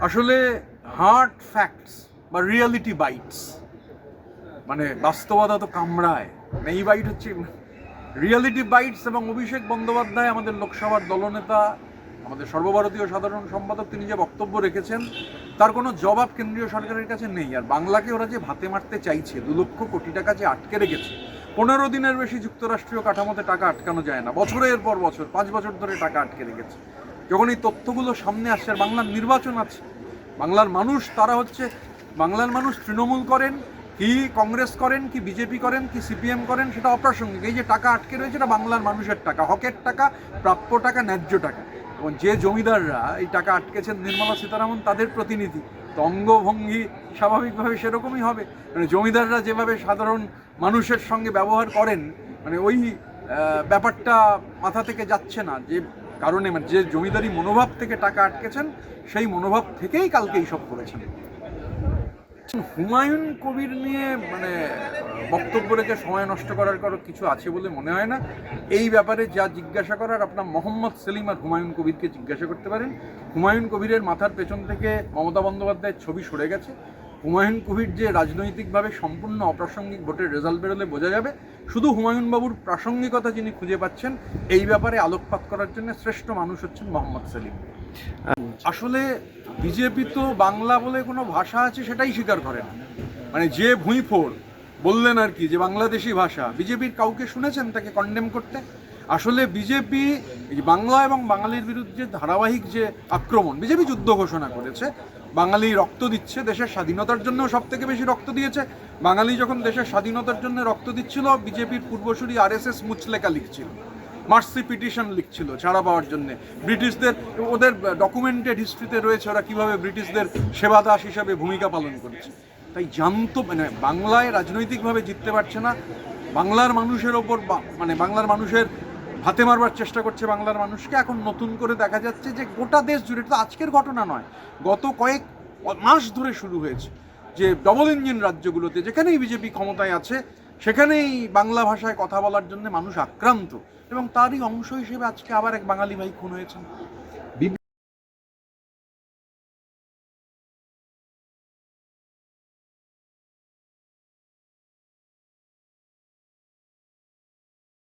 আসলে hard facts বা reality bytes, মানে বাস্তবতা তো কামড়ায়, মানে এই বাইট হচ্ছে রিয়ালিটি বাইটস। এবং অভিষেক বন্দ্যোপাধ্যায় আমাদের লোকসভার দলনেতা, আমাদের সর্বভারতীয় সাধারণ সম্পাদক, তিনি যে বক্তব্য রেখেছেন তার কোনো জবাব কেন্দ্রীয় সরকারের কাছে নেই। আর বাংলাকে ওরা যে ভাতে মারতে চাইছে, 2 লক্ষ কোটি টাকা যে আটকে রেখেছে, 15 দিনের বেশি যুক্তরাষ্ট্রীয় কাঠামোতে টাকা আটকানো যায় না, বছরের পর বছর 5 বছর ধরে টাকা আটকে রেখেছে। যখন এই তথ্যগুলো সামনে আসছে, আর বাংলার নির্বাচন আছে, বাংলার মানুষ তারা হচ্ছে, বাংলার মানুষ তৃণমূল করেন কি কংগ্রেস করেন কি বিজেপি করেন কি সিপিএম করেন সেটা অপ্রাসঙ্গিক। এই যে টাকা আটকে রয়েছে এটা বাংলার মানুষের টাকা, হকের টাকা, প্রাপ্য টাকা, ন্যায্য টাকা। এবং যে জমিদাররা এই টাকা আটকেছেন, নির্মলা সীতারামন তাদের প্রতিনিধি, তো অঙ্গভঙ্গি স্বাভাবিকভাবে সেরকমই হবে। মানে জমিদাররা যেভাবে সাধারণ মানুষের সঙ্গে ব্যবহার করেন, মানে ওই ব্যাপারটা মাথা থেকে যাচ্ছে না। যে কারণে, মানে যে জমিদারি মনোভাব থেকে টাকা আটকেছেন, সেই মনোভাব থেকেই কালকে এইসব করেছেন। হুমায়ুন কবির নিয়ে মানে বক্তব্য রেখে সময় নষ্ট করার কিছু আছে বলে মনে হয় না। এই ব্যাপারে যা জিজ্ঞাসা করার আপনার মোহাম্মদ সেলিম আর হুমায়ুন কবিরকে জিজ্ঞাসা করতে পারেন। হুমায়ুন কবিরের মাথার পেছন থেকে মমতা বন্দ্যোপাধ্যায়ের ছবি সরে গেছে। হুমায়ুন কবির যে রাজনৈতিকভাবে সম্পূর্ণ অপ্রাসঙ্গিক, ভোটের রেজাল্ট বেরোলে বোঝা যাবে। শুধু হুমায়ুন বাবুর প্রাসঙ্গিকতা যিনি খুঁজে পাচ্ছেন এই ব্যাপারে আলোকপাত করার জন্য শ্রেষ্ঠ মানুষ হচ্ছেন মোহাম্মদ সেলিম। আসলে বিজেপি তো বাংলা বলে কোনো ভাষা আছে সেটাই স্বীকার করে না। মানে যে ভুঁইফোড় বললেন আর কি যে বাংলাদেশি ভাষা, বিজেপির কাউকে শুনেছেন তাকে কন্ডেম করতে? আসলে বিজেপি বাংলা এবং বাঙালির বিরুদ্ধে ধারাবাহিক যে আক্রমণ, বিজেপি যুদ্ধ ঘোষণা করেছে, বাঙালি রক্ত দিচ্ছে, দেশের স্বাধীনতার জন্য সব থেকে বেশি রক্ত দিয়েছে। বাঙালি যখন দেশের স্বাধীনতার জন্য রক্ত দিচ্ছিল, বিজেপির পূর্বসূরি আরএসএস মুচলেখা লিখছিল, মার্সি পিটিশন লিখছিল ছাড়া পাওয়ার জন্য। ব্রিটিশদের, ওদের ডকুমেন্টেড হিস্ট্রিতে রয়েছে ওরা কীভাবে ব্রিটিশদের সেবাদাস হিসাবে ভূমিকা পালন করেছে। তাই জানতো, মানে বাংলায় রাজনৈতিকভাবে জিততে পারছে না, বাংলার মানুষের ওপর, মানে বাংলার মানুষের হাতে মারবার চেষ্টা করছে বাংলার মানুষকে। এখন নতুন করে দেখা যাচ্ছে যে গোটা দেশ জুড়ে, তো আজকের ঘটনা নয়, গত কয়েক মাস ধরে শুরু হয়েছে যে ডবল ইঞ্জিন রাজ্যগুলোতে যেখানেই বিজেপি ক্ষমতায় আছে সেখানেই বাংলা ভাষায় কথা বলার জন্য মানুষ আক্রান্ত, এবং তারই অংশ হিসেবে আজকে আবার এক বাঙালি ভাই খুন হয়েছেন।